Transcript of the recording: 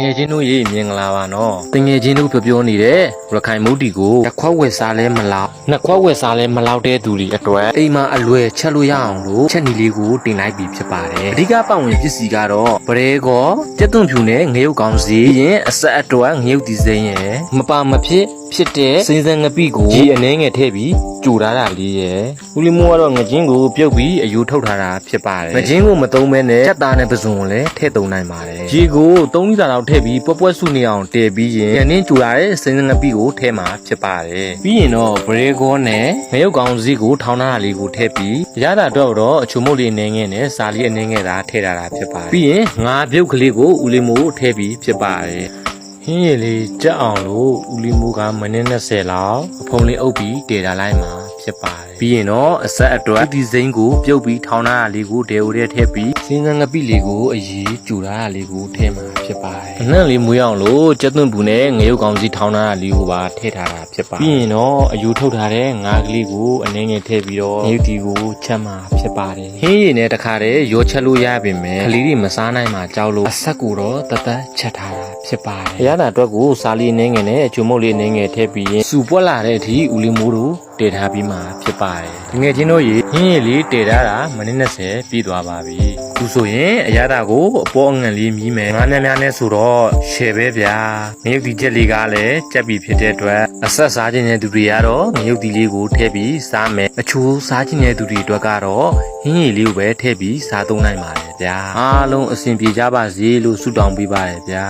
ငယ်ချင်းတို့ရေမြင်္ဂလာပါနော်တငယ်ချင်းတို့ပြောနေတဲ့ရခိုင်မုတ်တီကိုတစ်ခွက်ဝက်စားလဲမလောက်နှစ်ခွက်ဝက်စားလဲမလောက်တဲ့သူတွေအတွက်အိမ်မှာအလွယ်ချက်လို့ရအောင်လို့ချက်နီလေးကိုတင်လိုက်ပြီးဖြစ်ပါတယ်အဓိကပတ်ဝင်ပစ္စည်းကတော့ပရဲကောကြက်သွန်ဖြူနဲ့ငရုတ်ကောင်းစီရင်အဆက်အတွက်ငရုတ်ဒီဇိမ်းရဲ့မပါမဖြစ်တဲ့စင်းစံငပိကိုကြီးအနှဲငယ်ထည့်ပြီးကြိုထားတာလေးရဲ့ဦးလီမိုးကတော့ငချင်းကိုပြုတ်ပြီးအယူထုတ်ထားတာဖြစ်ပါတယ်ငချင်းကိုမသုံးမဲနဲ့ချက်သားနဲ့ပစုံကိုလည်းထည့်သုံးနိုင်ပါတယ်ကြီးကို3လီတာလောက်ထည့်ပြီးပွက်စုနေအောင်တည်ပြီးရင်ညနေကြိုထားတဲ့စင်းစံငပိကိုထည့်မှာဖြစ်ပါတယ်ပြီးရင်တော့ဘရဲကောနဲ့ငရုတ်ကောင်းစီကိုထောင်းထားတာလေးကိုထည့်ပြီးရတာတော့အချုံမုတ်လေးအနှဲငယ်နဲ့စာလေးအနှဲငယ်သာထည့်ထားတာဖြစ်ပါတယ်ပြီးရင်ငါးပြုတ်ကလေးကိုဦးလီမိုးထည့်ပြီးဖြစ်ပါတယ်ဟင်းရည်လေးကြက်အောင်လို့ဦးလီမိုးကမိနစ်20လောက်အဖုံလေးအုပ်ပြီးတည်ထားလိုက်မှာဖြစ်ပါတယ်ပြီးရင်တော့အဆက်အတွက်ဒီဇိမ်းကိုပြုတ်ပြီးထောင်းထားတာလေးကိုဒေဝရဲထည့်ပြီးစင်းစံငပိလေးကိုအရေးကြူထားတာလေးကိုထည့်မှာဖြစ်ပါတယ်အနှံ့လေးမွေးအောင်လို့ကြက်သွန်ပူနဲ့ငရုတ်ကောင်းစီထောင်းထားတာလေးကိုပါထည့်ထားတာဖြစ်ပါတယ်ပြီးရင်တော့အယူထုတ်ထားတဲ့ငါးကလေးကိုအနှင်းငယ်ထည့်ပြီးတော့ငရုတ်တီကိုချက်မှာဖြစ်ပါတယ်ဟင်းရည်နဲ့တခါတည်းရောချက်လို့ရပါမယ်ကလေးတွေမစားနိုင်မှာကြောက်လို့အဆက်ကိုတော့တသက်ချက်ထားတာဖြစ်ပါတယ်အရသာအတွက်ကိုစားလေးနှင်းငယ်နဲ့အချုံမုတ်လေးနှင်းငယ်ထည့်ပြီးရင်စူပွက်လာတဲ့အထိဦးလေးမိုးတို့တည်ထားပြီးမှဖြစ်ပါတယ်ငယ်ချင်းတို့ရေဟင်းရည်လေးတည်ထားတာမိနစ်20ပြည့်သွားပါပြီခုဆိုရင်အရသာကိုအပေါ်အငံလေးမြည်မယ်ငါးများများနဲ့ဆိုတော့ရှယ်ပဲဗျာငရုတ်ဒီချက်လေးကလည်းကြက်ပြီးဖြစ်တဲ့အတွက်အဆက်စားခြင်းတဲ့သူတွေကတော့ငရုတ်ဒီလေးကိုထည့်ပြီးစားမယ်အချိုးစားခြင်းတဲ့သူတွေအတွက်ကတော့ဟင်းရည်လေးကိုပဲထည့်ပြီးစားသုံးနိုင်ပါတယ်ဗျာအားလုံးအဆင်ပြေကြပါစေလို့ဆုတောင်းပေးပါတယ်ဗျာ